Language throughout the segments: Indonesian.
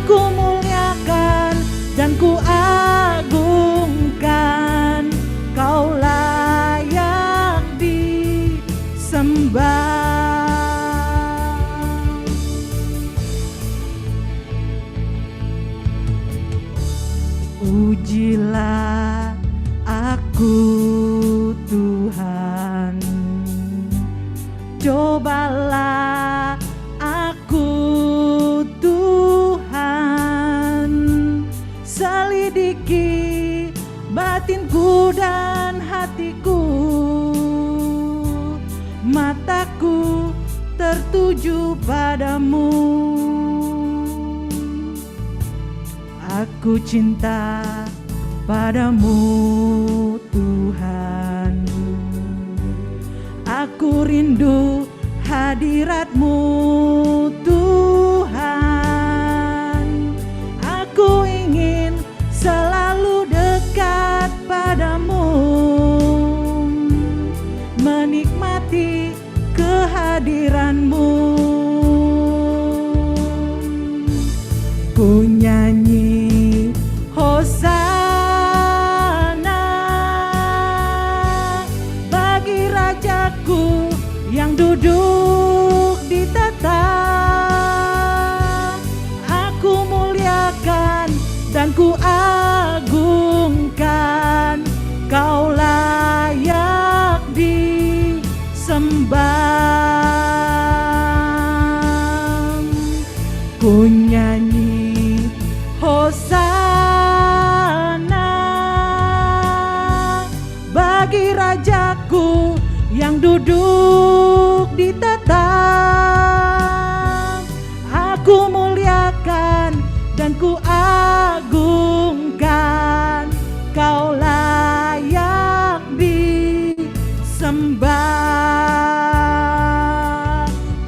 Ku muliakan dan ku agungkan, Kau layak disembah. Ujilah aku Tuhan, cobalah aku Tuhan, selidiki batinku dan hatiku, mataku tertuju padamu. Aku cinta padamu Tuhan, aku rindu hadirat-Mu Tuhan. Aku ingin selalu dekat padamu, menikmati kehadiran-Mu. Ku nyanyi Hosana bagi Rajaku yang duduk di tahta. Aku muliakan dan ku agungkan, Kau layak disembah. Ku nyanyi Hosana bagi Rajaku yang duduk di tahta. Aku muliakan dan ku agungkan, Kau layak disembah.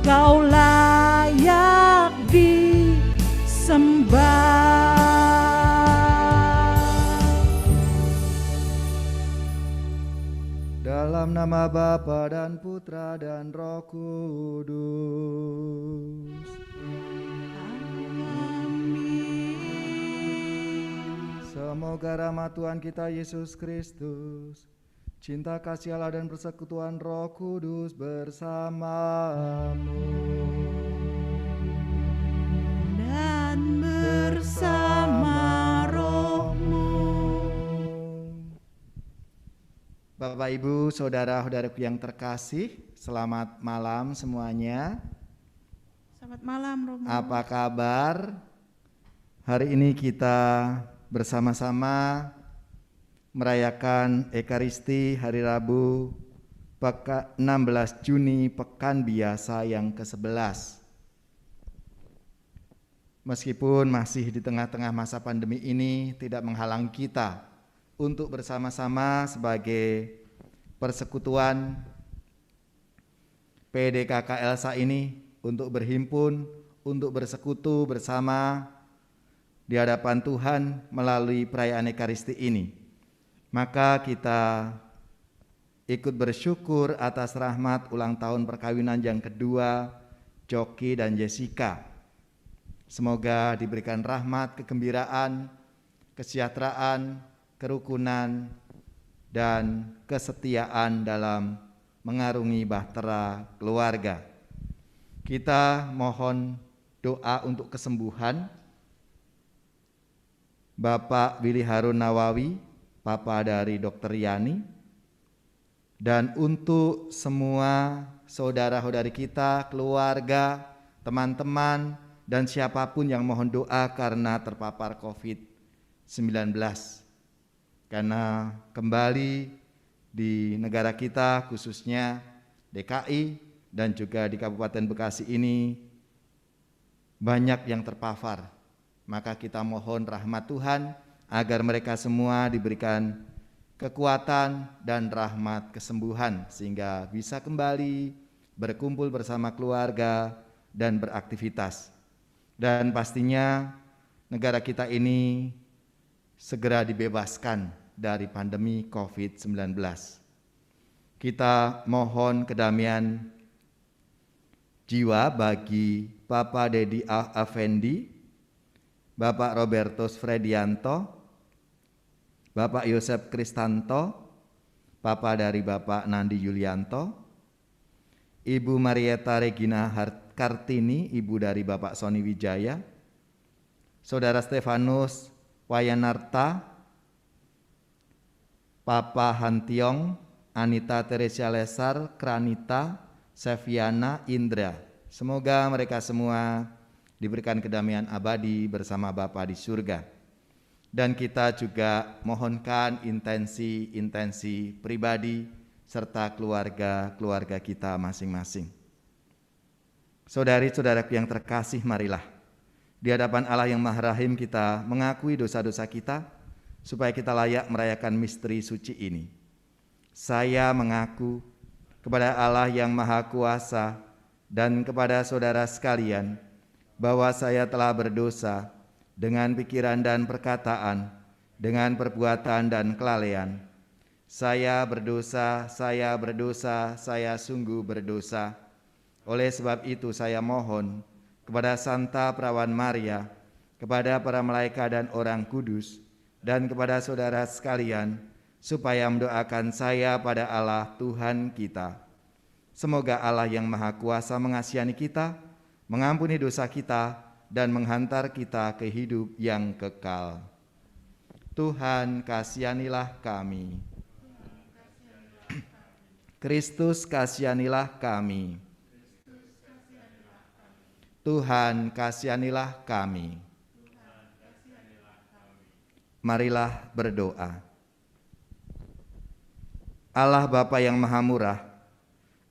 Kau layak disembah. Dalam nama Bapa dan Putra dan Roh Kudus. Semoga rahmat Tuhan kita Yesus Kristus, cinta kasih Allah dan persekutuan Roh Kudus bersamamu Dan bersama rohmu. Bapak Ibu saudara-saudaraku yang terkasih, selamat malam semuanya. Selamat malam Romo. Apa kabar? Hari ini kita bersama-sama merayakan Ekaristi hari Rabu 16 Juni Pekan Biasa yang ke-11. Meskipun masih di tengah-tengah masa pandemi ini, tidak menghalangi kita untuk bersama-sama sebagai persekutuan PDKK Elsa ini untuk berhimpun, untuk bersekutu bersama di hadapan Tuhan melalui perayaan Ekaristi ini. Maka kita ikut bersyukur atas rahmat ulang tahun perkawinan yang kedua Joki dan Jessica. Semoga diberikan rahmat, kegembiraan, kesejahteraan, kerukunan, dan kesetiaan dalam mengarungi bahtera keluarga. Kita mohon doa untuk kesembuhan Bapak Willy Harun Nawawi, Papa dari Dr. Yani, dan untuk semua saudara-saudari kita, keluarga, teman-teman, dan siapapun yang mohon doa karena terpapar COVID-19. Karena kembali di negara kita, khususnya DKI dan juga di Kabupaten Bekasi ini, banyak yang terpapar. Maka kita mohon rahmat Tuhan agar mereka semua diberikan kekuatan dan rahmat kesembuhan sehingga bisa kembali berkumpul bersama keluarga dan beraktivitas. Dan pastinya negara kita ini segera dibebaskan dari pandemi COVID-19. Kita mohon kedamaian jiwa bagi Bapak Dedi Afendi, Bapak Robertus Fredianto, Bapak Yosef Kristanto, Papa dari Bapak Nandi Yulianto, Ibu Marieta Regina Kartini, Ibu dari Bapak Sony Wijaya, Saudara Stefanus Wayanarta, Papa Hantiong, Anita Teresia Lesar, Kranita, Seviana, Indra. Semoga mereka semua diberikan kedamaian abadi bersama Bapa di surga. Dan kita juga mohonkan intensi pribadi serta keluarga kita masing-masing. Saudari-saudaraku yang terkasih, marilah di hadapan Allah yang Maha Rahim kita mengakui dosa-dosa kita supaya kita layak merayakan misteri suci ini. Saya mengaku kepada Allah yang Maha Kuasa dan kepada saudara sekalian bahwa saya telah berdosa dengan pikiran dan perkataan, dengan perbuatan dan kelalaian. Saya berdosa, saya sungguh berdosa. Oleh sebab itu saya mohon kepada Santa Perawan Maria, kepada para malaikat dan orang kudus, dan kepada saudara sekalian, supaya mendoakan saya pada Allah Tuhan kita. Semoga Allah yang Maha Kuasa mengasihi kita, mengampuni dosa kita, dan menghantar kita ke hidup yang kekal. Tuhan kasihanilah kami. Kristus kasihanilah kami. Tuhan kasihanilah kami. Marilah berdoa. Allah Bapa yang Maha Murah,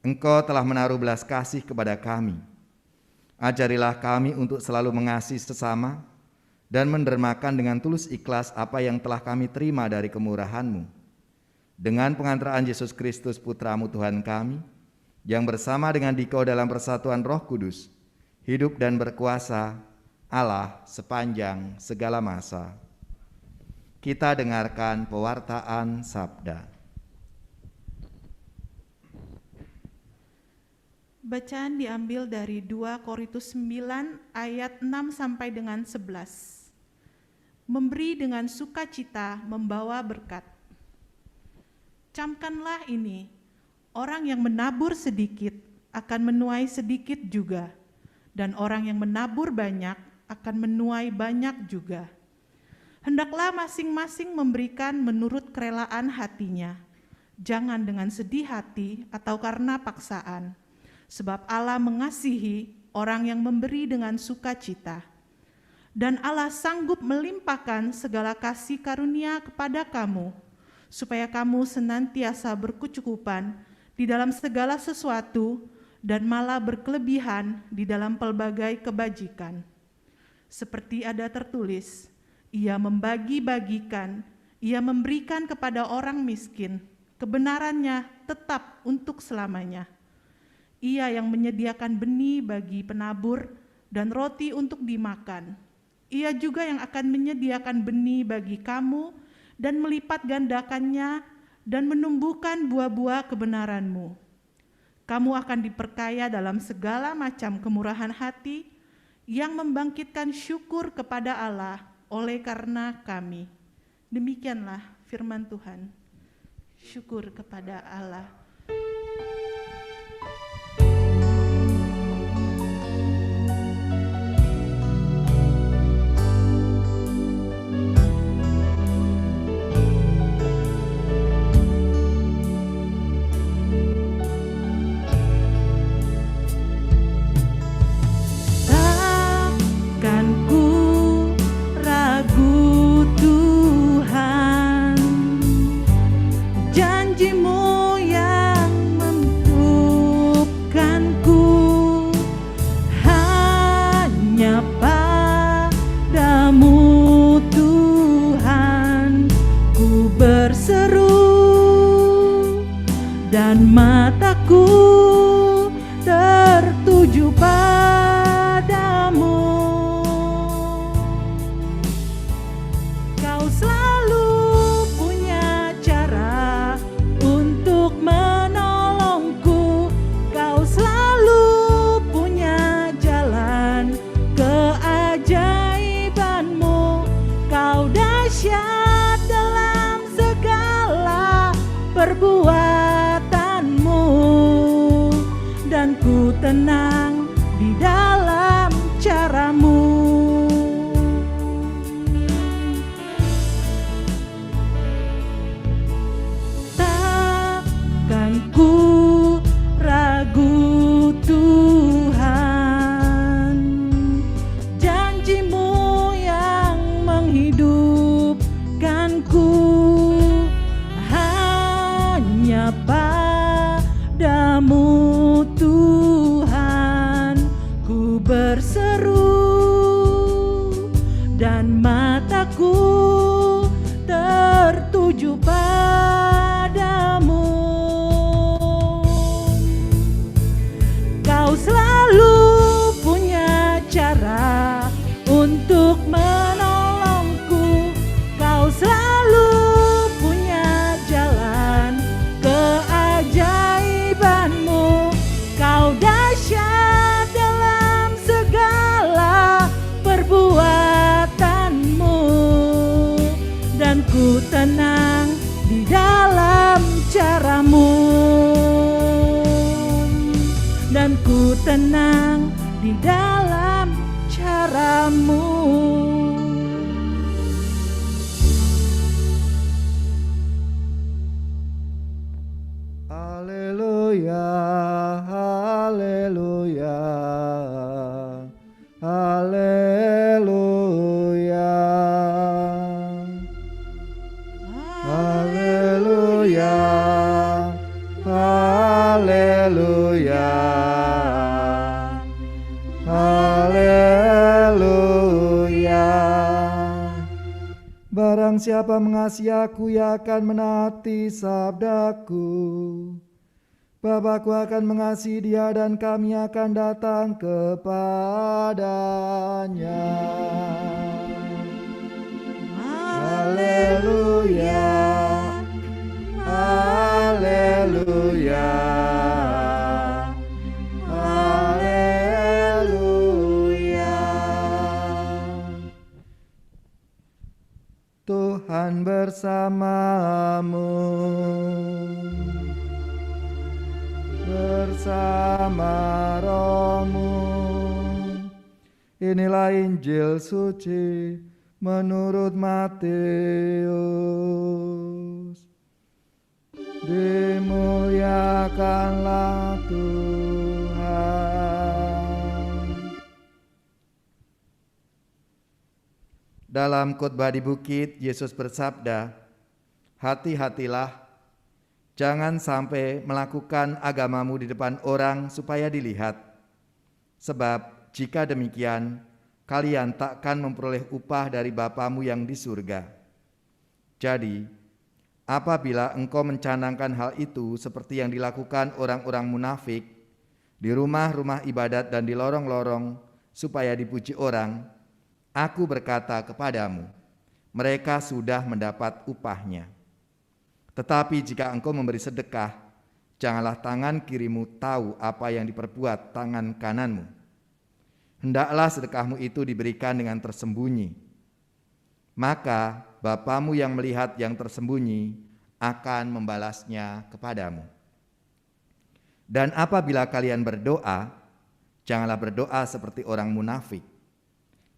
Engkau telah menaruh belas kasih kepada kami. Ajarilah kami untuk selalu mengasihi sesama dan mendermakan dengan tulus ikhlas apa yang telah kami terima dari kemurahan-Mu. Dengan pengantaraan Yesus Kristus Putra-Mu Tuhan kami, yang bersama dengan Dikau dalam persatuan Roh Kudus, hidup dan berkuasa Allah sepanjang segala masa. Kita dengarkan pewartaan sabda. Bacaan diambil dari 2 Korintus 9 ayat 6 sampai dengan 11. Memberi dengan sukacita membawa berkat. Camkanlah ini, orang yang menabur sedikit akan menuai sedikit juga, dan orang yang menabur banyak akan menuai banyak juga. Hendaklah masing-masing memberikan menurut kerelaan hatinya, jangan dengan sedih hati atau karena paksaan. Sebab Allah mengasihi orang yang memberi dengan sukacita. Dan Allah sanggup melimpahkan segala kasih karunia kepada kamu, supaya kamu senantiasa berkecukupan di dalam segala sesuatu dan malah berkelebihan di dalam pelbagai kebajikan. Seperti ada tertulis, Ia membagi-bagikan, Ia memberikan kepada orang miskin, kebenarannya tetap untuk selamanya. Ia yang menyediakan benih bagi penabur dan roti untuk dimakan. Ia juga yang akan menyediakan benih bagi kamu dan melipat gandakannya dan menumbuhkan buah-buah kebenaranmu. Kamu akan diperkaya dalam segala macam kemurahan hati yang membangkitkan syukur kepada Allah oleh karena kami. Demikianlah firman Tuhan. Syukur kepada Allah. Janji-Mu yang perbuatanmu, dan ku tenang di dalam caramu. Takkan ku ragu Tuhan, janjimu yang menghidupkanku, hanya padamu Tuhan ku berseru, dan mataku tertuju padamu. Kau selalu punya cara untuk menolongku, kau selalu punya jalan keajaibanmu. Kau dahsyat dalam segala perbuatanmu, dan ku tenang di dalam caramu, dan ku tenang di dalam caramu. Haleluya, haleluya, haleluya, haleluya, haleluya, haleluya. Barang siapa mengasihi aku, ia akan menaati sabdaku. Bapakku akan mengasihi dia, dan kami akan datang kepadanya. Haleluya, haleluya, haleluya. Tuhan bersamamu, bersama rohmu. Inilah Injil suci menurut Matius. Dimuliakanlah Tuhan. Dalam khotbah di bukit, Yesus bersabda, "Hati-hatilah, jangan sampai melakukan agamamu di depan orang supaya dilihat. Sebab jika demikian, kalian takkan memperoleh upah dari Bapamu yang di surga. Jadi, apabila engkau mencanangkan hal itu seperti yang dilakukan orang-orang munafik di rumah-rumah ibadat dan di lorong-lorong supaya dipuji orang, aku berkata kepadamu, mereka sudah mendapat upahnya. Tetapi jika engkau memberi sedekah, janganlah tangan kirimu tahu apa yang diperbuat tangan kananmu. Hendaklah sedekahmu itu diberikan dengan tersembunyi. Maka Bapamu yang melihat yang tersembunyi akan membalasnya kepadamu. Dan apabila kalian berdoa, janganlah berdoa seperti orang munafik.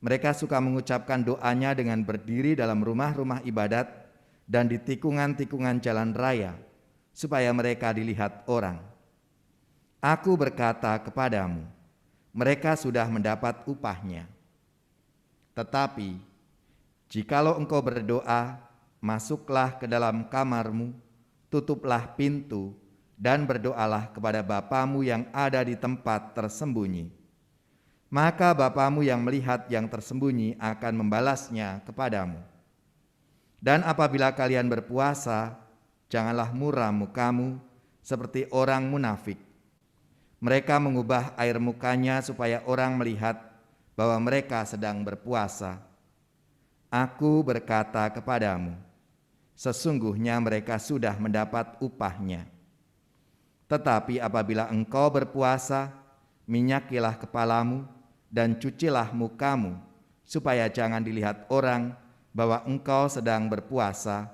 Mereka suka mengucapkan doanya dengan berdiri dalam rumah-rumah ibadat dan di tikungan-tikungan jalan raya, supaya mereka dilihat orang. Aku berkata kepadamu, mereka sudah mendapat upahnya. Tetapi, jikalau engkau berdoa, masuklah ke dalam kamarmu, tutuplah pintu, dan berdoalah kepada Bapamu yang ada di tempat tersembunyi. Maka Bapamu yang melihat yang tersembunyi akan membalasnya kepadamu. Dan apabila kalian berpuasa, janganlah muram mukamu seperti orang munafik. Mereka mengubah air mukanya supaya orang melihat bahwa mereka sedang berpuasa. Aku berkata kepadamu, sesungguhnya mereka sudah mendapat upahnya. Tetapi apabila engkau berpuasa, minyakilah kepalamu dan cucilah mukamu, supaya jangan dilihat orang bahwa engkau sedang berpuasa,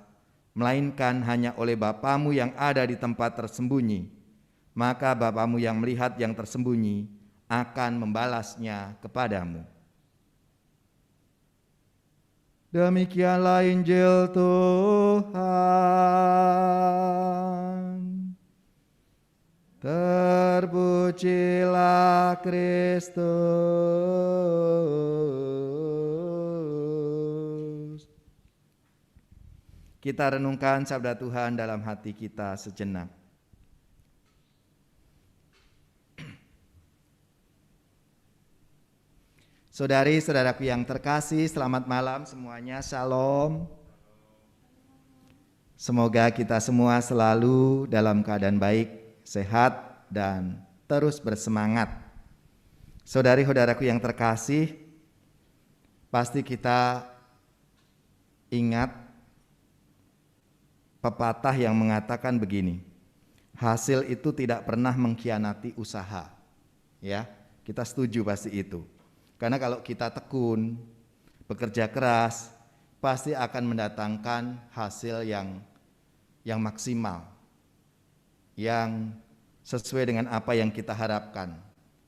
melainkan hanya oleh Bapamu yang ada di tempat tersembunyi. Maka Bapamu yang melihat yang tersembunyi akan membalasnya kepadamu. Demikianlah Injil Tuhan. Terpujilah Kristus. Kita renungkan sabda Tuhan dalam hati kita sejenak. Saudari-saudaraku yang terkasih, selamat malam semuanya, shalom. Semoga kita semua selalu dalam keadaan baik, sehat, dan terus bersemangat. Saudari-saudaraku yang terkasih, pasti kita ingat pepatah yang mengatakan begini, hasil itu tidak pernah mengkhianati usaha. Ya, kita setuju pasti itu. Karena kalau kita tekun, bekerja keras, pasti akan mendatangkan hasil yang maksimal, yang sesuai dengan apa yang kita harapkan.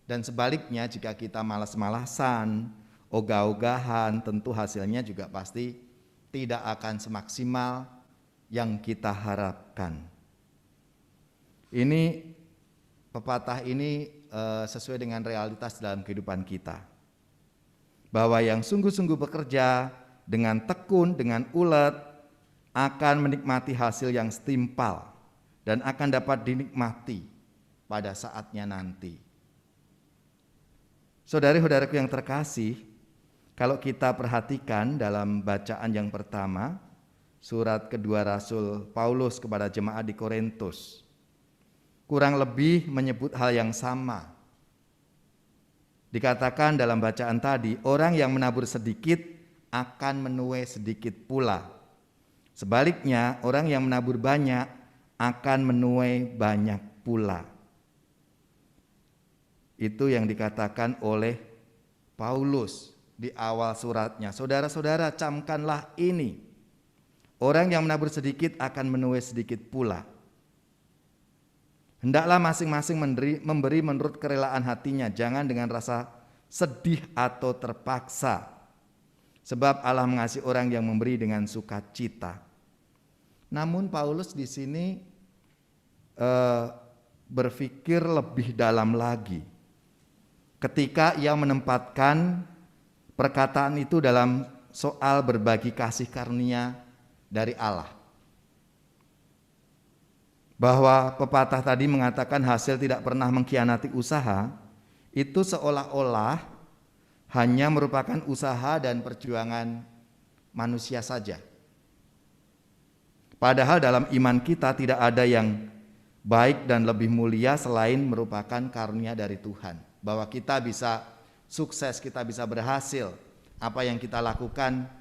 Dan sebaliknya jika kita malas-malasan, ogah-ogahan, tentu hasilnya juga pasti tidak akan semaksimal yang kita harapkan. Ini pepatah ini sesuai dengan realitas dalam kehidupan kita. Bahwa yang sungguh-sungguh bekerja dengan tekun, dengan ulet, akan menikmati hasil yang setimpal dan akan dapat dinikmati pada saatnya nanti. Saudari-saudaraku yang terkasih, kalau kita perhatikan dalam bacaan yang pertama, surat kedua Rasul Paulus kepada jemaat di Korintus, kurang lebih menyebut hal yang sama. Dikatakan dalam bacaan tadi, orang yang menabur sedikit akan menuai sedikit pula. Sebaliknya, orang yang menabur banyak akan menuai banyak pula. Itu yang dikatakan oleh Paulus di awal suratnya. Saudara-saudara, camkanlah ini. Orang yang menabur sedikit akan menuai sedikit pula. Hendaklah masing-masing memberi menurut kerelaan hatinya, jangan dengan rasa sedih atau terpaksa. Sebab Allah mengasihi orang yang memberi dengan sukacita. Namun Paulus di sini berpikir lebih dalam lagi. Ketika ia menempatkan perkataan itu dalam soal berbagi kasih karunia dari Allah. Bahwa pepatah tadi mengatakan hasil tidak pernah mengkhianati usaha, itu seolah-olah hanya merupakan usaha dan perjuangan manusia saja. Padahal dalam iman kita tidak ada yang baik dan lebih mulia selain merupakan karunia dari Tuhan. Bahwa kita bisa sukses, kita bisa berhasil, apa yang kita lakukan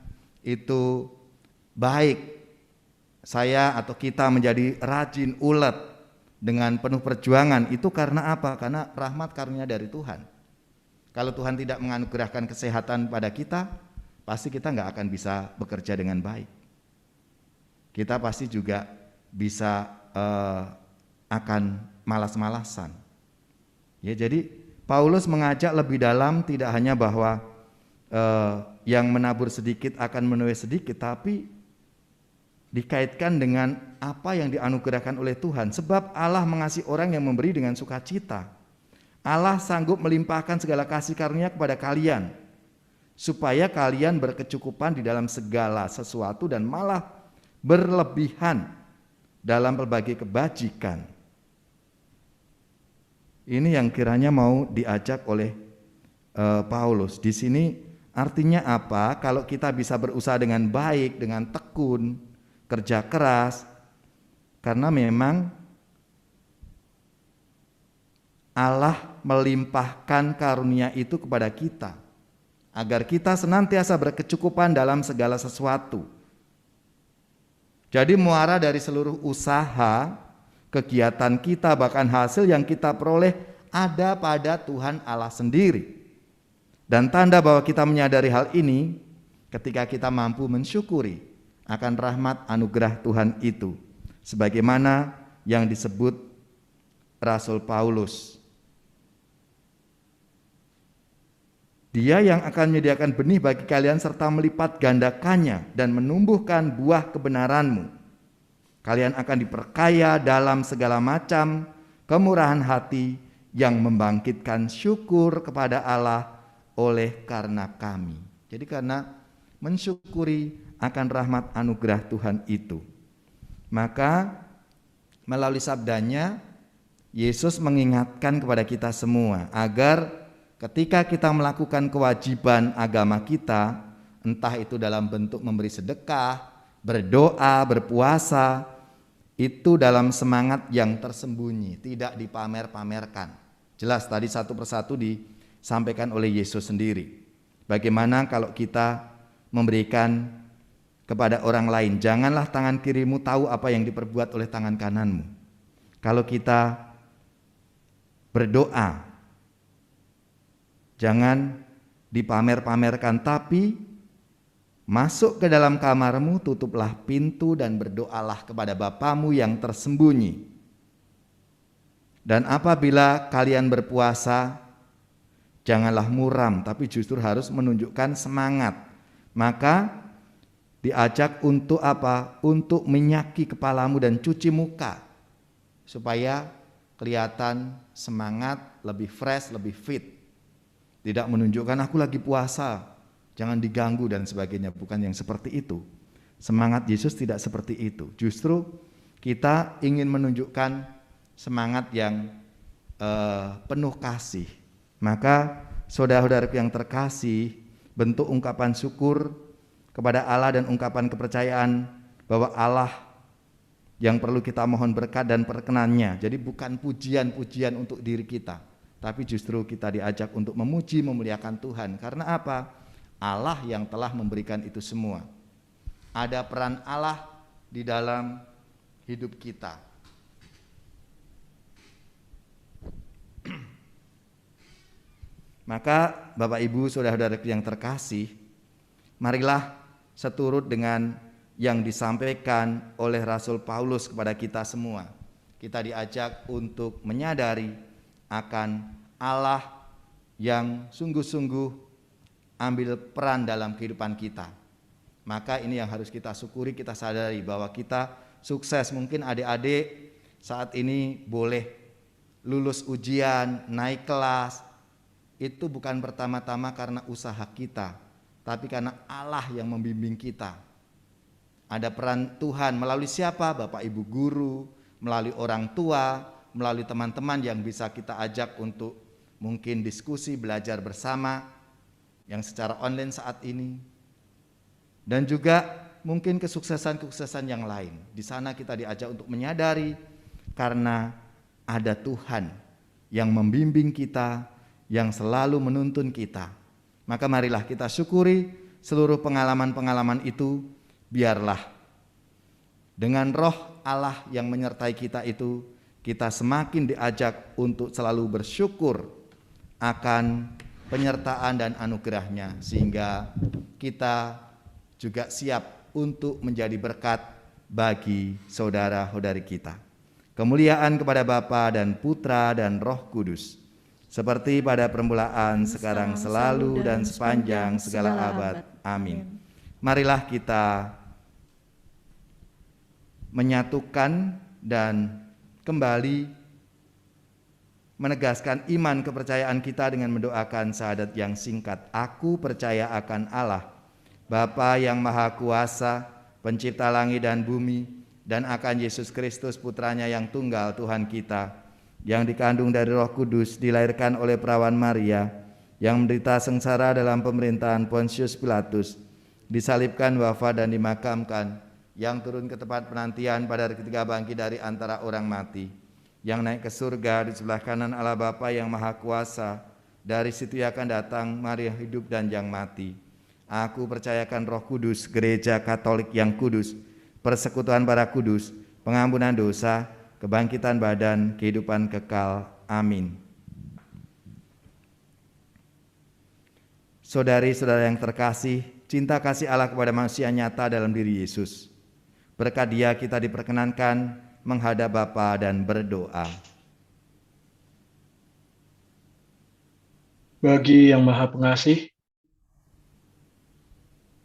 itu baik. Saya atau kita menjadi rajin, ulet dengan penuh perjuangan, itu karena apa? Karena rahmat karunia dari Tuhan. Kalau Tuhan tidak menganugerahkan kesehatan pada kita, pasti kita nggak akan bisa bekerja dengan baik. Kita pasti juga bisa akan malas-malasan. Ya, jadi Paulus mengajak lebih dalam, tidak hanya bahwa yang menabur sedikit akan menuai sedikit, tapi dikaitkan dengan apa yang dianugerahkan oleh Tuhan. Sebab Allah mengasihi orang yang memberi dengan sukacita. Allah sanggup melimpahkan segala kasih karunia kepada kalian, supaya kalian berkecukupan di dalam segala sesuatu dan malah berlebihan dalam berbagai kebajikan. Ini yang kiranya mau diajak oleh Paulus. Di sini artinya apa? Kalau kita bisa berusaha dengan baik, dengan tekun, kerja keras, karena memang Allah melimpahkan karunia itu kepada kita agar kita senantiasa berkecukupan dalam segala sesuatu. Jadi muara dari seluruh usaha, kegiatan kita, bahkan hasil yang kita peroleh ada pada Tuhan Allah sendiri. Dan tanda bahwa kita menyadari hal ini ketika kita mampu mensyukuri akan rahmat anugerah Tuhan itu, sebagaimana yang disebut Rasul Paulus. Dia yang akan menyediakan benih bagi kalian serta melipat gandakannya dan menumbuhkan buah kebenaranmu. Kalian akan diperkaya dalam segala macam kemurahan hati yang membangkitkan syukur kepada Allah oleh karena kami. Jadi karena mensyukuri akan rahmat anugerah Tuhan itu, maka melalui sabdanya Yesus mengingatkan kepada kita semua agar ketika kita melakukan kewajiban agama kita, entah itu dalam bentuk memberi sedekah, berdoa, berpuasa, itu dalam semangat yang tersembunyi, tidak dipamer-pamerkan. Jelas tadi satu persatu disampaikan oleh Yesus sendiri. Bagaimana kalau kita memberikan kepada orang lain, janganlah tangan kirimu tahu apa yang diperbuat oleh tangan kananmu. Kalau kita berdoa, jangan dipamer-pamerkan, tapi masuk ke dalam kamarmu, tutuplah pintu dan berdoalah kepada Bapamu yang tersembunyi. Dan apabila kalian berpuasa, janganlah muram, tapi justru harus menunjukkan semangat. Maka diajak untuk apa? Untuk menyaki kepalamu dan cuci muka, supaya kelihatan semangat, lebih fresh, lebih fit. Tidak menunjukkan aku lagi puasa, jangan diganggu dan sebagainya. Bukan yang seperti itu. Semangat Yesus tidak seperti itu. Justru kita ingin menunjukkan semangat yang penuh kasih. Maka saudara-saudaraku yang terkasih, bentuk ungkapan syukur kepada Allah dan ungkapan kepercayaan bahwa Allah yang perlu kita mohon berkat dan perkenannya. Jadi bukan pujian-pujian untuk diri kita, tapi justru kita diajak untuk memuji, memuliakan Tuhan. Karena apa? Allah yang telah memberikan itu semua. Ada peran Allah di dalam hidup kita. Maka Bapak Ibu, saudara-saudaraku yang terkasih, marilah seturut dengan yang disampaikan oleh Rasul Paulus kepada kita semua. Kita diajak untuk menyadari akan Allah yang sungguh-sungguh ambil peran dalam kehidupan kita. Maka ini yang harus kita syukuri, kita sadari bahwa kita sukses. Mungkin adik-adik saat ini boleh lulus ujian, naik kelas. Itu bukan pertama-tama karena usaha kita, tapi karena Allah yang membimbing kita. Ada peran Tuhan melalui siapa? Bapak Ibu guru, melalui orang tua, melalui teman-teman yang bisa kita ajak untuk mungkin diskusi, belajar bersama yang secara online saat ini. Dan juga mungkin kesuksesan-kesuksesan yang lain. Di sana kita diajak untuk menyadari karena ada Tuhan yang membimbing kita, yang selalu menuntun kita. Maka marilah kita syukuri seluruh pengalaman-pengalaman itu. Biarlah dengan roh Allah yang menyertai kita itu, kita semakin diajak untuk selalu bersyukur akan penyertaan dan anugerahnya, sehingga kita juga siap untuk menjadi berkat bagi saudara-saudari kita. Kemuliaan kepada Bapa dan Putra dan Roh Kudus, seperti pada permulaan, sekarang, selalu, dan sepanjang segala abad. Amin. Marilah kita menyatukan dan kembali menegaskan iman kepercayaan kita dengan mendoakan syahadat yang singkat. Aku percaya akan Allah, Bapa yang Maha Kuasa, Pencipta langit dan bumi, dan akan Yesus Kristus Putranya yang tunggal Tuhan kita, yang dikandung dari Roh Kudus, dilahirkan oleh perawan Maria, yang menderita sengsara dalam pemerintahan Pontius Pilatus, disalibkan, wafat dan dimakamkan, yang turun ke tempat penantian pada hari ketiga bangkit dari antara orang mati, yang naik ke surga di sebelah kanan Allah Bapa yang Maha Kuasa, dari situ akan datang Maria hidup dan yang mati. Aku percayakan Roh Kudus, gereja Katolik yang kudus, persekutuan para kudus, pengampunan dosa, kebangkitan badan, kehidupan kekal. Amin. Saudari-saudara yang terkasih, cinta kasih Allah kepada manusia nyata dalam diri Yesus. Berkat Dia kita diperkenankan menghadap Bapa dan berdoa. Bagi Yang Maha Pengasih,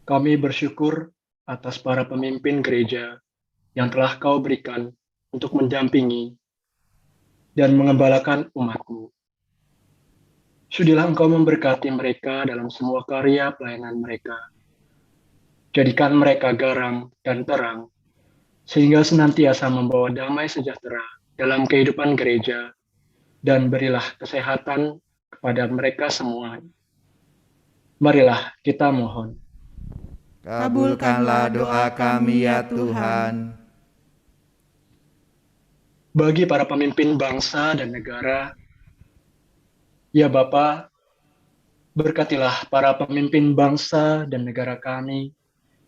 kami bersyukur atas para pemimpin gereja yang telah Kau berikan untuk mendampingi dan mengembalakan umat-Mu. Sudilah Engkau memberkati mereka dalam semua karya pelayanan mereka. Jadikan mereka garam dan terang, sehingga senantiasa membawa damai sejahtera dalam kehidupan gereja, dan berilah kesehatan kepada mereka semua. Marilah kita mohon. Kabulkanlah doa kami ya Tuhan. Bagi para pemimpin bangsa dan negara, ya Bapa, berkatilah para pemimpin bangsa dan negara kami,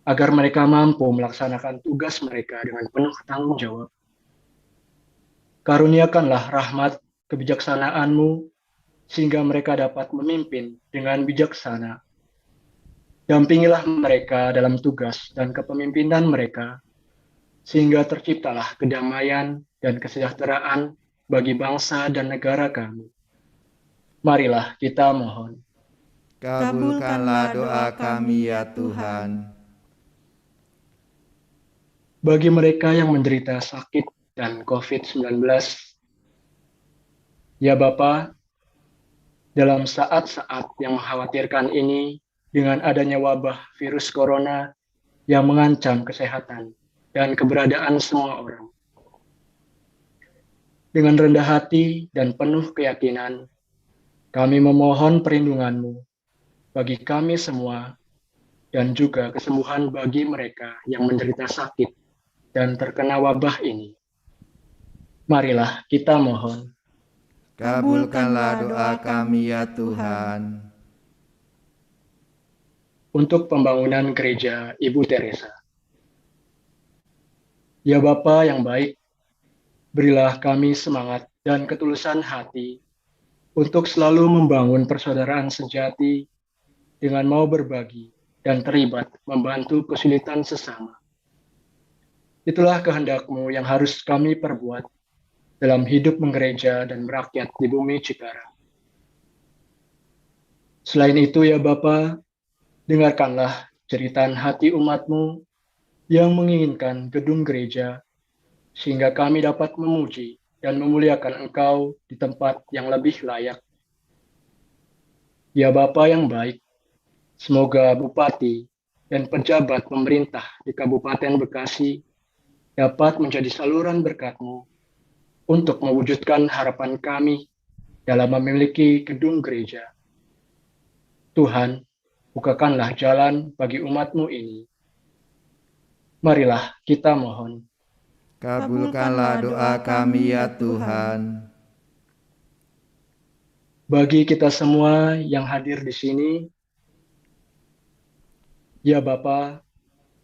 agar mereka mampu melaksanakan tugas mereka dengan penuh tanggung jawab. Karuniakanlah rahmat kebijaksanaan-Mu, sehingga mereka dapat memimpin dengan bijaksana. Dampingilah mereka dalam tugas dan kepemimpinan mereka, sehingga terciptalah kedamaian dan kesejahteraan bagi bangsa dan negara kami. Marilah kita mohon. Kabulkanlah doa kami ya Tuhan. Bagi mereka yang menderita sakit dan COVID-19, ya Bapa, dalam saat-saat yang mengkhawatirkan ini, dengan adanya wabah virus corona yang mengancam kesehatan dan keberadaan semua orang, dengan rendah hati dan penuh keyakinan, kami memohon perlindungan-Mu bagi kami semua, dan juga kesembuhan bagi mereka yang menderita sakit dan terkena wabah ini. Marilah kita mohon. Kabulkanlah doa kami ya Tuhan. Untuk pembangunan gereja Ibu Teresa. Ya Bapa yang baik, berilah kami semangat dan ketulusan hati untuk selalu membangun persaudaraan sejati dengan mau berbagi dan terlibat membantu kesulitan sesama. Itulah kehendak-Mu yang harus kami perbuat dalam hidup menggereja dan merakyat di bumi Cikarang. Selain itu ya Bapa, dengarkanlah jeritan hati umat-Mu yang menginginkan gedung gereja, sehingga kami dapat memuji dan memuliakan Engkau di tempat yang lebih layak. Ya Bapa yang baik, semoga Bupati dan pejabat pemerintah di Kabupaten Bekasi dapat menjadi saluran berkat-Mu untuk mewujudkan harapan kami dalam memiliki gedung gereja. Tuhan, bukakanlah jalan bagi umat-Mu ini. Marilah kita mohon. Kabulkanlah doa kami ya Tuhan. Bagi kita semua yang hadir di sini, ya Bapa,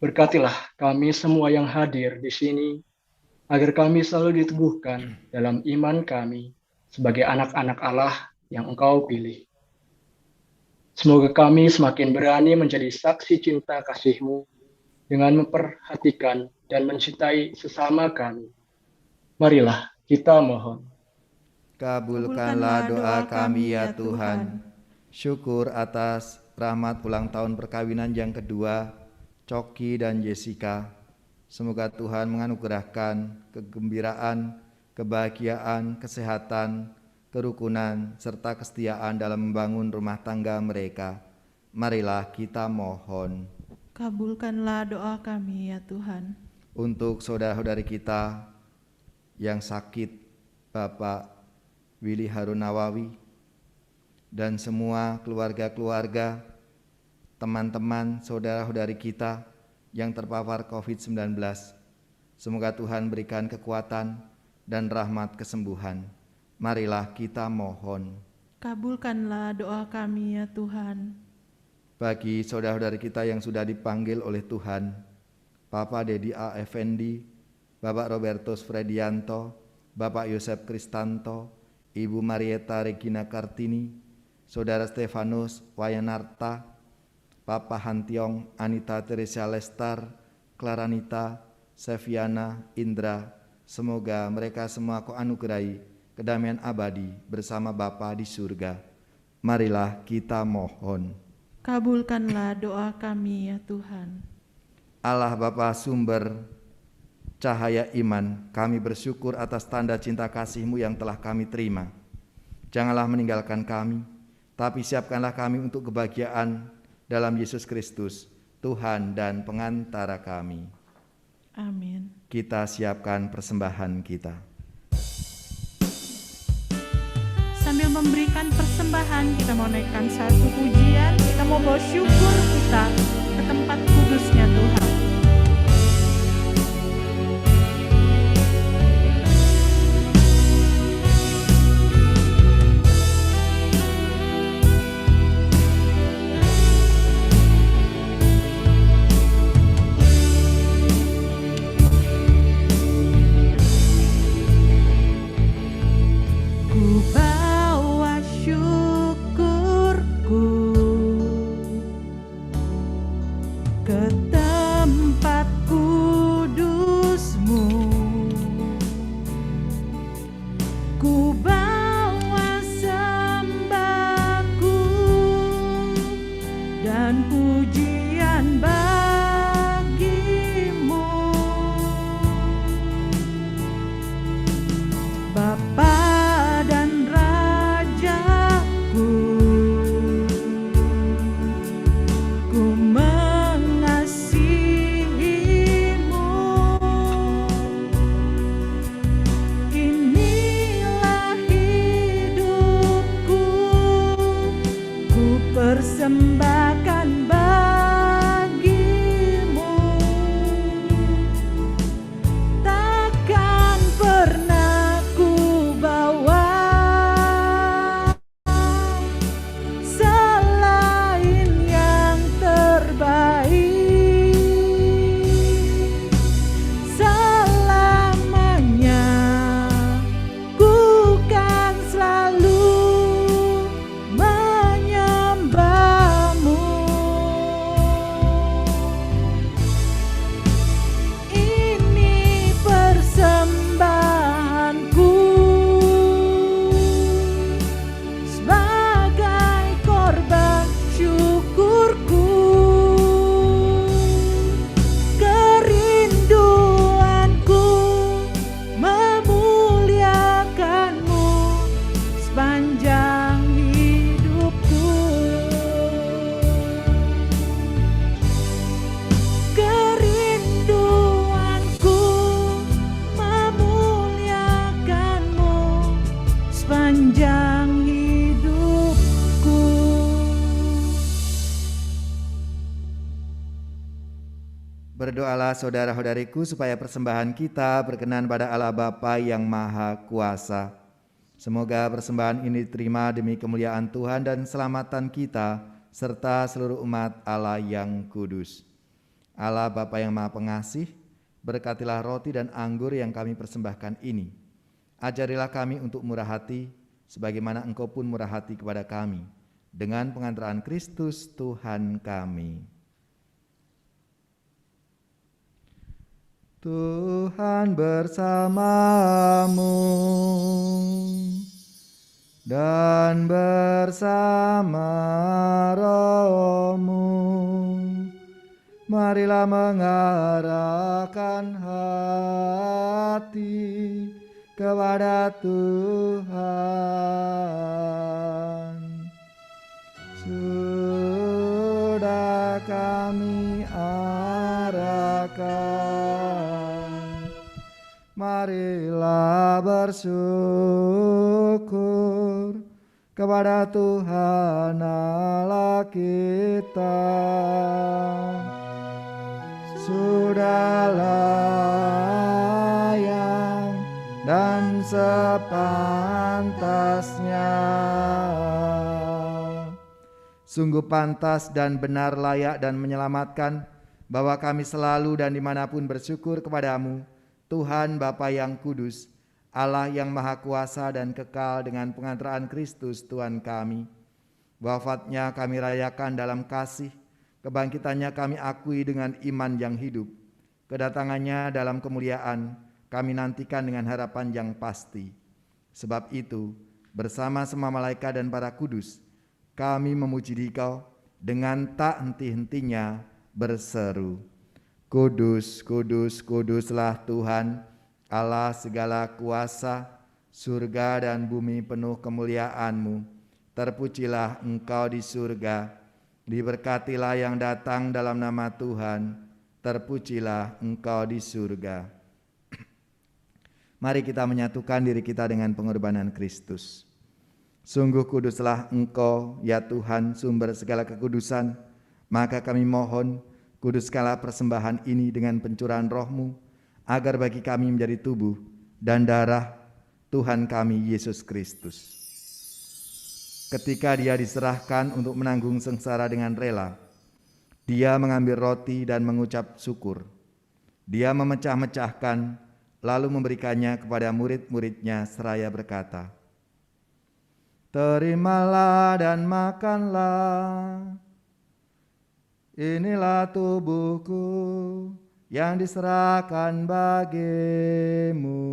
berkatilah kami semua yang hadir di sini, agar kami selalu diteguhkan dalam iman kami sebagai anak-anak Allah yang Engkau pilih. Semoga kami semakin berani menjadi saksi cinta kasih-Mu dengan memperhatikan dan mencintai sesama kami. Marilah kita mohon. Kabulkanlah doa kami ya Tuhan. Syukur atas rahmat ulang tahun perkawinan yang kedua Coki dan Jessica. Semoga Tuhan menganugerahkan kegembiraan, kebahagiaan, kesehatan, kerukunan, serta kesetiaan dalam membangun rumah tangga mereka. Marilah kita mohon. Kabulkanlah doa kami ya Tuhan. Untuk saudara-saudari kita yang sakit, Bapak Willy Harun Nawawi, dan semua keluarga-keluarga, teman-teman, saudara-saudari kita yang terpapar COVID-19. Semoga Tuhan berikan kekuatan dan rahmat kesembuhan. Marilah kita mohon. Kabulkanlah doa kami ya Tuhan. Bagi saudara-saudari kita yang sudah dipanggil oleh Tuhan, Bapak Dedi A. Effendi, Bapak Robertus Fredianto, Bapak Yosef Kristanto, Ibu Marieta Regina Kartini, Saudara Stefanus Wayanarta, Papa Hantiong, Anita Teresia Lestar, Claranita, Seviana, Indra, semoga mereka semua Kau anugerahi kedamaian abadi bersama Bapa di surga. Marilah kita mohon. Kabulkanlah doa kami ya Tuhan. Allah Bapa sumber cahaya iman, kami bersyukur atas tanda cinta kasih-Mu yang telah kami terima. Janganlah meninggalkan kami, tapi siapkanlah kami untuk kebahagiaan dalam Yesus Kristus, Tuhan dan pengantara kami. Amin. Kita siapkan persembahan kita. Sambil memberikan persembahan, kita mau naikkan satu pujian, kita mau bawa syukur kita ke tempat kudusnya Tuhan. Berdoalah saudara-saudariku supaya persembahan kita berkenan pada Allah Bapa yang Maha Kuasa. Semoga persembahan ini diterima demi kemuliaan Tuhan dan keselamatan kita serta seluruh umat Allah yang kudus. Allah Bapa yang Maha Pengasih, berkatilah roti dan anggur yang kami persembahkan ini. Ajarilah kami untuk murah hati, sebagaimana Engkau pun murah hati kepada kami, dengan pengantaran Kristus Tuhan kami. Tuhan bersamamu dan bersama rohmu. Marilah mengarahkan hati kepada Tuhan. Sudah kami arahkan, marilah bersyukur kepada Tuhan Allah kita. Sudah layak dan sepantasnya. Sungguh pantas dan benar, layak dan menyelamatkan, bahwa kami selalu dan dimanapun bersyukur kepadamu, Tuhan Bapa yang kudus, Allah yang maha kuasa dan kekal, dengan pengantaran Kristus Tuhan kami. Wafatnya kami rayakan dalam kasih, Kebangkitannya kami akui dengan iman yang hidup. Kedatangannya dalam kemuliaan kami nantikan dengan harapan yang pasti. Sebab itu, bersama semua malaikat dan para kudus, kami memuji Dikau dengan tak henti-hentinya berseru, Kudus, kudus, kuduslah Tuhan, Allah segala kuasa, surga dan bumi penuh kemuliaan-Mu. Terpujilah Engkau di surga, diberkatilah yang datang dalam nama Tuhan, terpujilah Engkau di surga. Mari kita menyatukan diri kita dengan pengorbanan Kristus. Sungguh kuduslah Engkau, ya Tuhan, sumber segala kekudusan. Maka kami mohon, kuduskanlah persembahan ini dengan pencurahan Roh-Mu, agar bagi kami menjadi tubuh dan darah Tuhan kami Yesus Kristus. Ketika Dia diserahkan untuk menanggung sengsara dengan rela, Dia mengambil roti dan mengucap syukur. Dia memecah-mecahkan, lalu memberikannya kepada murid-muridnya seraya berkata, Terimalah dan makanlah, inilah tubuhku yang diserahkan bagimu.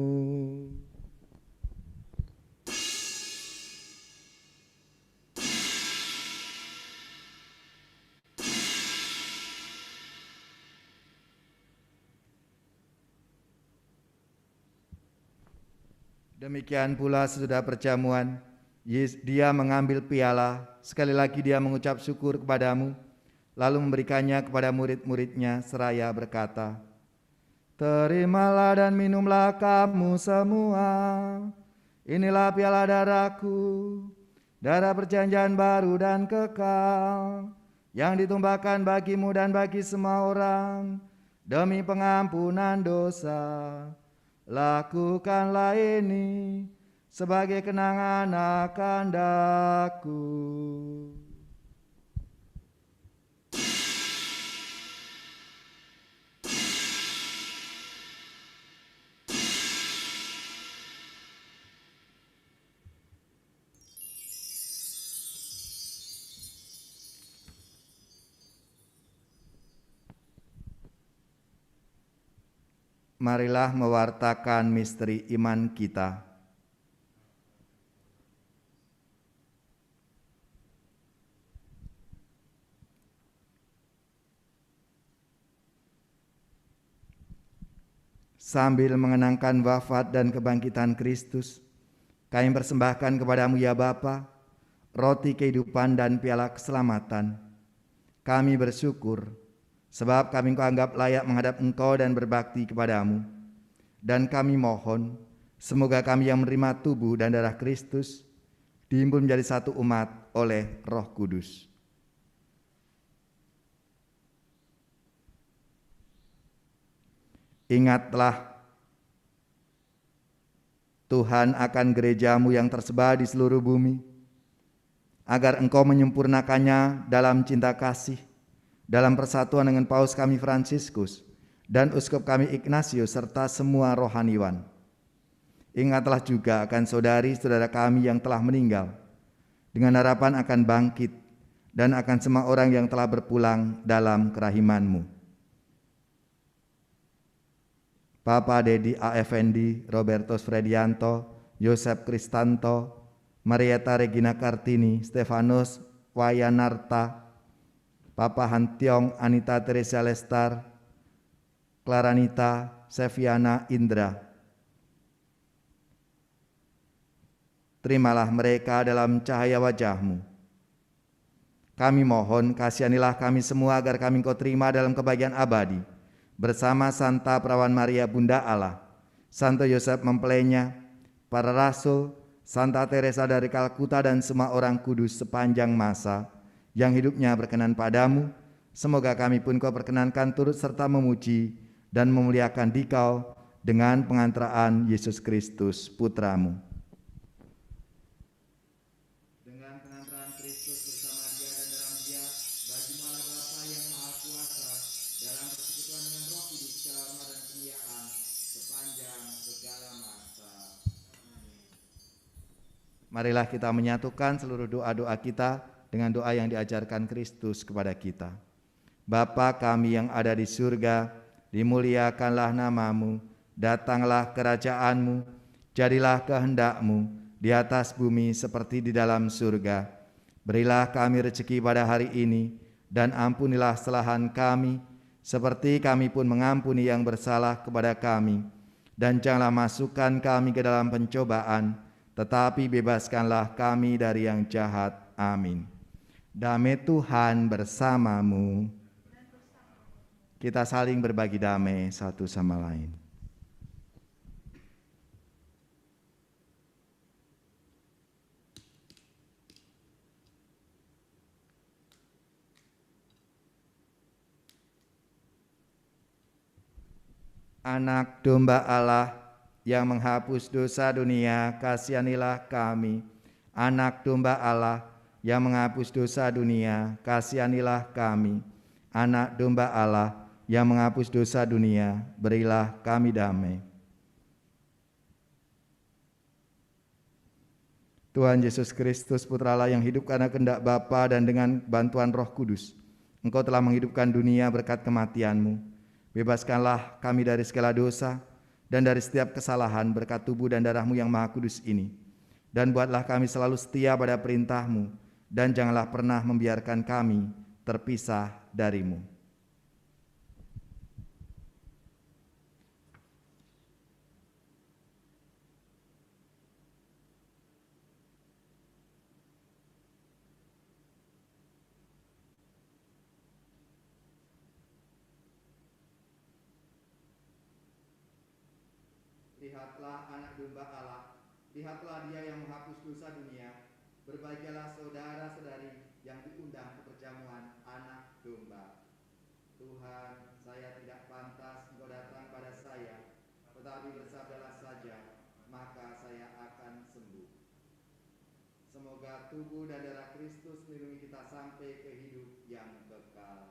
Demikian pula sesudah perjamuan, Dia mengambil piala, sekali lagi Dia mengucap syukur kepadamu, lalu memberikannya kepada murid-muridnya seraya berkata, Terimalah dan minumlah kamu semua, inilah piala darahku, darah perjanjian baru dan kekal, yang ditumpahkan bagimu dan bagi semua orang, demi pengampunan dosa. Lakukanlah ini sebagai kenangan akan Aku. Marilah mewartakan misteri iman kita. Sambil mengenangkan wafat dan kebangkitan Kristus, kami persembahkan kepadamu ya Bapa, roti kehidupan dan piala keselamatan. Kami bersyukur, sebab kami Engkau anggap layak menghadap Engkau dan berbakti kepadamu. Dan kami mohon, semoga kami yang menerima tubuh dan darah Kristus, dihimpun menjadi satu umat oleh Roh Kudus. Ingatlah Tuhan akan gerejamu yang tersebar di seluruh bumi, agar Engkau menyempurnakannya dalam cinta kasih, dalam persatuan dengan Paus kami Fransiskus dan Uskup kami Ignatius serta semua rohaniwan. Ingatlah juga akan saudari-saudara kami yang telah meninggal, dengan harapan akan bangkit, dan akan semua orang yang telah berpulang dalam kerahiman-Mu. Papa Dedi A. Effendi, Robertus Fredianto, Yosep Kristanto, Marieta Regina Kartini, Stefanus Wayanarta, Papa Hantiong, Anita Teresa Lestar, Claranita, Seviana Indra. Terimalah mereka dalam cahaya wajah-Mu. Kami mohon, kasihanilah kami semua agar kami Engkau terima dalam kebahagiaan abadi, bersama Santa Perawan Maria Bunda Allah, Santo Yosef mempelainya, para rasul, Santa Teresa dari Kalkuta dan semua orang kudus sepanjang masa yang hidupnya berkenan padamu. Semoga kami pun Kau perkenankan turut serta memuji dan memuliakan Dikau dengan pengantaraan Yesus Kristus Putra-Mu. Dengan pengantaraan Kristus bersama Dia dan dalam Dia, bagi Allah Bapa yang Maha Kuasa, dalam persekutuan dengan Roh Kudus segala hormat dan kemuliaan sepanjang segala masa. Marilah kita menyatukan seluruh doa-doa kita dengan doa yang diajarkan Kristus kepada kita. Bapa kami yang ada di surga, dimuliakanlah namamu, datanglah kerajaan-Mu, jadilah kehendak-Mu di atas bumi seperti di dalam surga. Berilah kami rezeki pada hari ini, dan ampunilah kesalahan kami, seperti kami pun mengampuni yang bersalah kepada kami. Dan janganlah masukkan kami ke dalam pencobaan, tetapi bebaskanlah kami dari yang jahat. Amin. Damai Tuhan bersamamu. Kita saling berbagi damai satu sama lain. Anak domba Allah yang menghapus dosa dunia, kasihanilah kami. Anak domba Allah yang menghapus dosa dunia, kasihanilah kami. Anak domba Allah yang menghapus dosa dunia, berilah kami damai. Tuhan Yesus Kristus, Putra Allah yang hidup karena kehendak Bapa dan dengan bantuan Roh Kudus, Engkau telah menghidupkan dunia berkat kematian-Mu. Bebaskanlah kami dari segala dosa dan dari setiap kesalahan berkat tubuh dan darah-Mu yang Maha Kudus ini. Dan buatlah kami selalu setia pada perintah-Mu, dan janganlah pernah membiarkan kami terpisah dari-Mu. Lihatlah anak domba Allah, lihatlah Dia yang menghapus dosa dunia. Berbahagialah saudara-saudari yang diundang ke perjamuan anak domba. Tuhan, saya tidak pantas Engkau datang pada saya, tetapi bersabdalah saja, maka saya akan sembuh. Semoga tubuh dan darah Kristus melindungi kita sampai ke hidup yang kekal.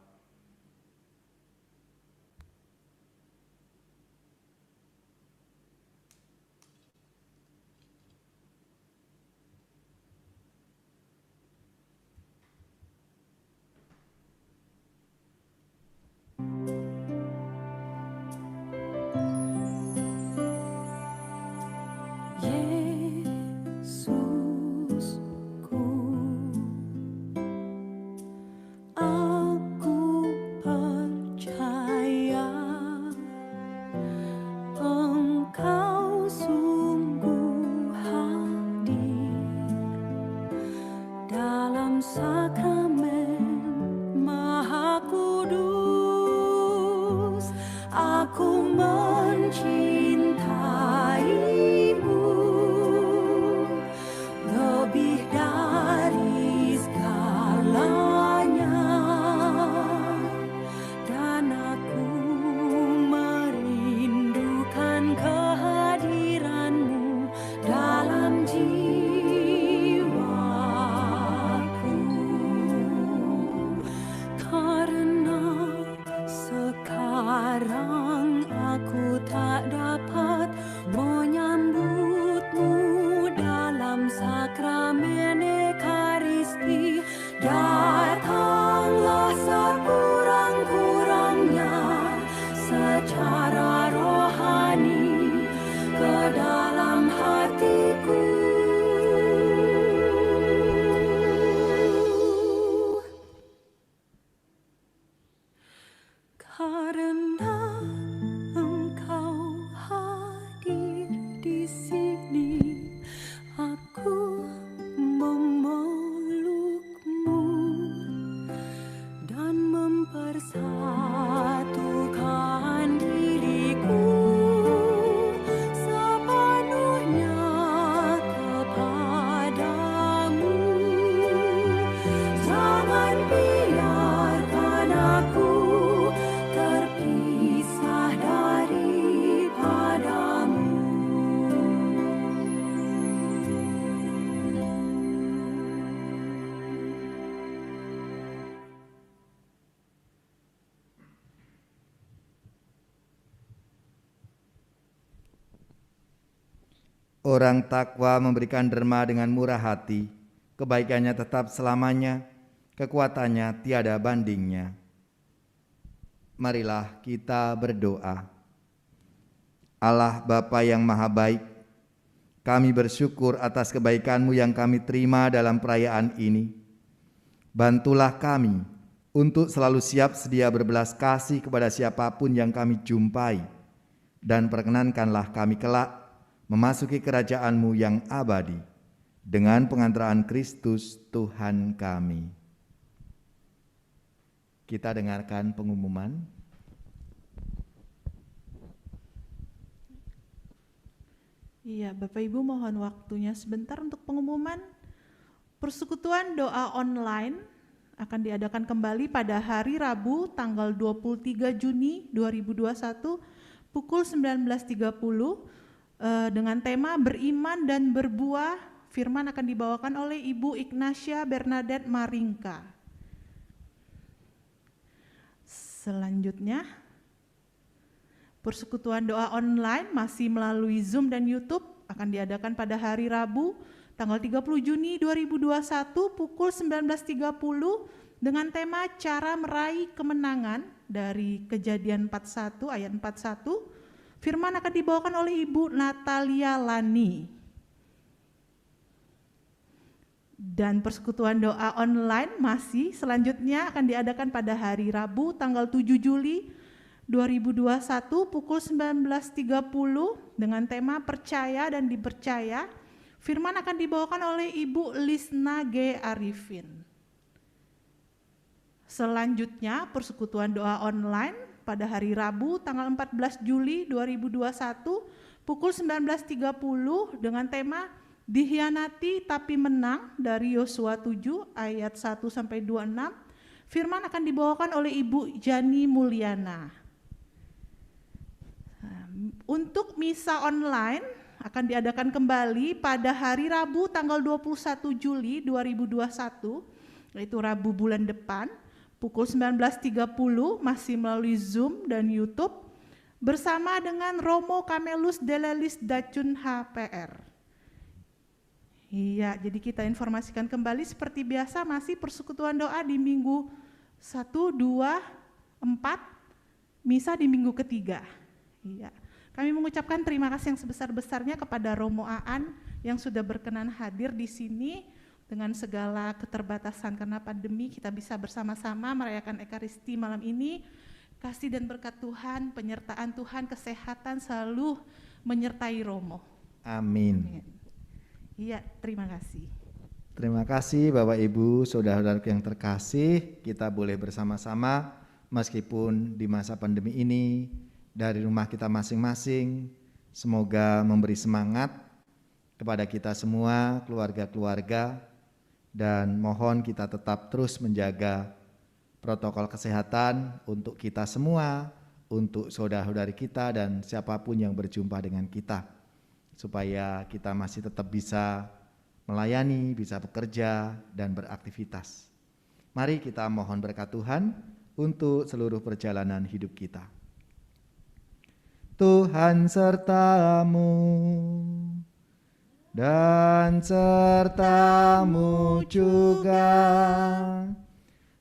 Orang takwa memberikan derma dengan murah hati, kebaikannya tetap selamanya, kekuatannya tiada bandingnya. Marilah kita berdoa. Allah Bapa yang Maha Baik, kami bersyukur atas kebaikan-Mu yang kami terima dalam perayaan ini. Bantulah kami untuk selalu siap sedia berbelas kasih kepada siapapun yang kami jumpai, dan perkenankanlah kami kelak memasuki kerajaan-Mu yang abadi dengan pengantaraan Kristus Tuhan kami. Kita dengarkan pengumuman. Iya, Bapak Ibu mohon waktunya sebentar untuk pengumuman. Persekutuan doa online akan diadakan kembali pada hari Rabu tanggal 23 Juni 2021 pukul 19.30 dengan tema beriman dan berbuah. Firman akan dibawakan oleh Ibu Ignacia Bernadette Maringka. Selanjutnya, persekutuan doa online masih melalui Zoom dan YouTube akan diadakan pada hari Rabu tanggal 30 Juni 2021 pukul 19.30 dengan tema cara meraih kemenangan dari Kejadian 41 ayat 41. Firman akan dibawakan oleh Ibu Natalia Lani. Dan persekutuan doa online masih selanjutnya akan diadakan pada hari Rabu tanggal 7 Juli 2021 pukul 19.30 dengan tema percaya dan dipercaya. Firman akan dibawakan oleh Ibu Lisna G. Arifin. Selanjutnya persekutuan doa online pada hari Rabu tanggal 14 Juli 2021 pukul 19.30 dengan tema Dikhianati tapi menang dari Yosua 7 ayat 1-26. Firman akan dibawakan oleh Ibu Jani Mulyana. Untuk misa online akan diadakan kembali pada hari Rabu tanggal 21 Juli 2021, yaitu Rabu bulan depan, pukul 19.30 masih melalui Zoom dan YouTube bersama dengan Romo Kamelus Delelis Dacun HPR. Iya, jadi kita informasikan kembali seperti biasa masih persekutuan doa di minggu 1, 2, 4, misa di minggu ketiga. Iya. Kami mengucapkan terima kasih yang sebesar-besarnya kepada Romo Aan yang sudah berkenan hadir di sini dengan segala keterbatasan karena pandemi. Kita bisa bersama-sama merayakan Ekaristi malam ini. Kasih dan berkat Tuhan, penyertaan Tuhan, kesehatan selalu menyertai Romo. Amin. Iya, terima kasih. Terima kasih Bapak Ibu, saudara-saudaraku yang terkasih. Kita boleh bersama-sama meskipun di masa pandemi ini dari rumah kita masing-masing. Semoga memberi semangat kepada kita semua, keluarga-keluarga, dan mohon kita tetap terus menjaga protokol kesehatan untuk kita semua, untuk saudara-saudari kita dan siapapun yang berjumpa dengan kita, supaya kita masih tetap bisa melayani, bisa bekerja dan beraktivitas. Mari kita mohon berkat Tuhan untuk seluruh perjalanan hidup kita. Tuhan sertamu dan sertamu juga.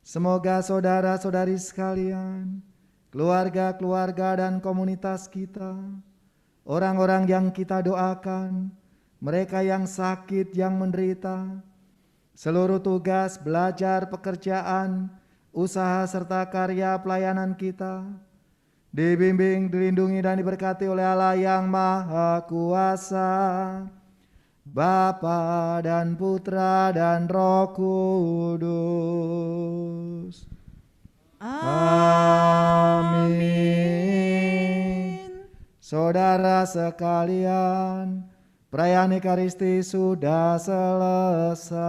Semoga saudara-saudari sekalian, keluarga-keluarga dan komunitas kita, orang-orang yang kita doakan, mereka yang sakit, yang menderita, seluruh tugas, belajar, pekerjaan, usaha serta karya pelayanan kita, dibimbing, dilindungi dan diberkati oleh Allah yang Maha Kuasa, Bapa dan Putra dan Roh Kudus. Amin. Saudara sekalian, perayaan Ekaristi sudah selesai.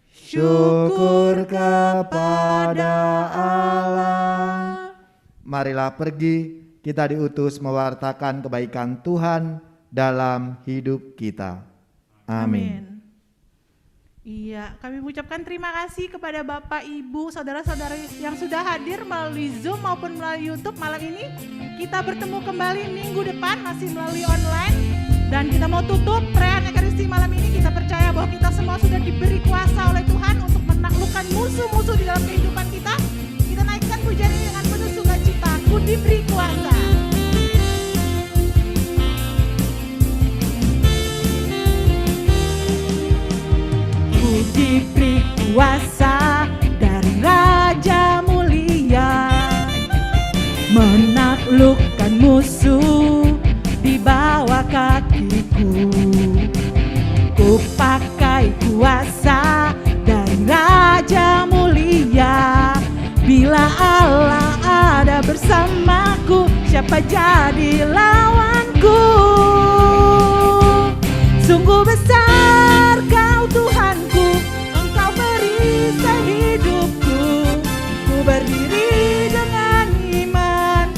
Syukur kepada Allah. Marilah pergi, kita diutus mewartakan kebaikan Tuhan dalam hidup kita. Amin. Iya, kami mengucapkan terima kasih kepada Bapak, Ibu, saudara-saudara yang sudah hadir melalui Zoom maupun melalui YouTube malam ini. Kita bertemu kembali minggu depan masih melalui online. Dan kita mau tutup perayaan Ekaristi malam ini. Kita percaya bahwa kita semua sudah diberi kuasa oleh Tuhan untuk menaklukkan musuh-musuh di dalam kehidupan kita. Kita naikkan pujian ini dengan penuh sukacita. Ku diberi kuasa. Ku diberi kuasa dari Raja Mulia, menaklukkan musuh di bawah kakiku. Ku pakai kuasa dari Raja Mulia. Bila Allah ada bersamaku, siapa jadi lawanku? Sungguh besar Kau Tuhanku, Engkau perisai hidupku. Ku berdiri dengan iman,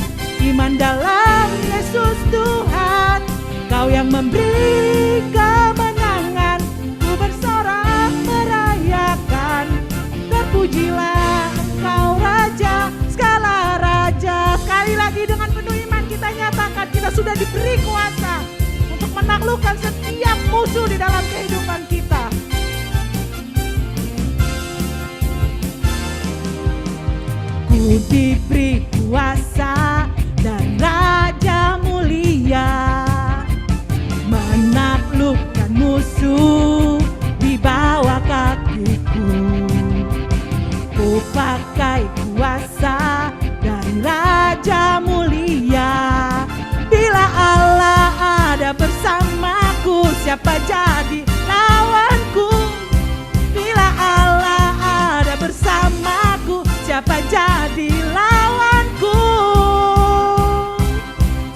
iman dalam Yesus Tuhan. Kau yang memberi kemenangan, ku bersorak merayakan. Terpujilah Engkau Raja, segala raja. Sekali lagi dengan penuh iman kita nyatakan kita sudah diberi kuasa untuk menaklukkan setiap musuh di dalam kehidupan kita. Ku diberi kuasa dan Raja Mulia, menaklukkan musuh di bawah kakiku. Ku pakai kuasa dari Raja Mulia. Bila Allah ada bersamaku, siapa jadi lawanku? Bila Allah ada bersamaku, siapa jadi lawanku?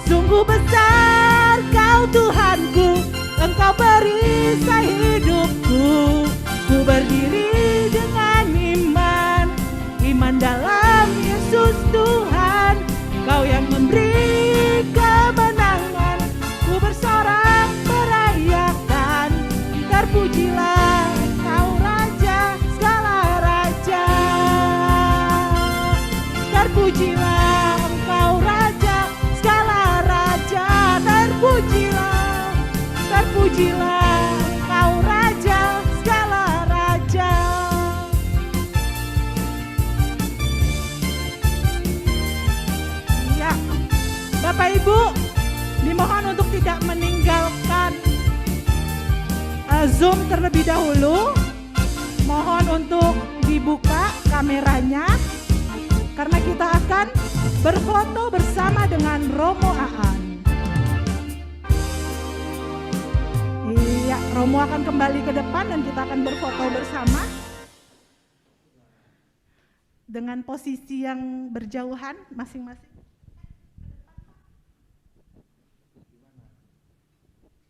Sungguh besar Kau Tuhanku, Engkau perisai hidupku. Ku berdiri dengan iman, iman dalam Yesus Tuhan. Kau yang memberi kemenangan, ku bersorak merayakan. Terpujilah Kau Raja, segala raja. Terpujilah Engkau Raja, segala raja. Terpujilah, terpujilah Engkau Raja, segala raja. Ya, Bapak Ibu, dimohon untuk tidak meninggalkan Zoom terlebih dahulu. Mohon untuk dibuka kameranya, karena kita akan berfoto bersama dengan Romo Aan. Iya, Romo akan kembali ke depan dan kita akan berfoto bersama dengan posisi yang berjauhan masing-masing.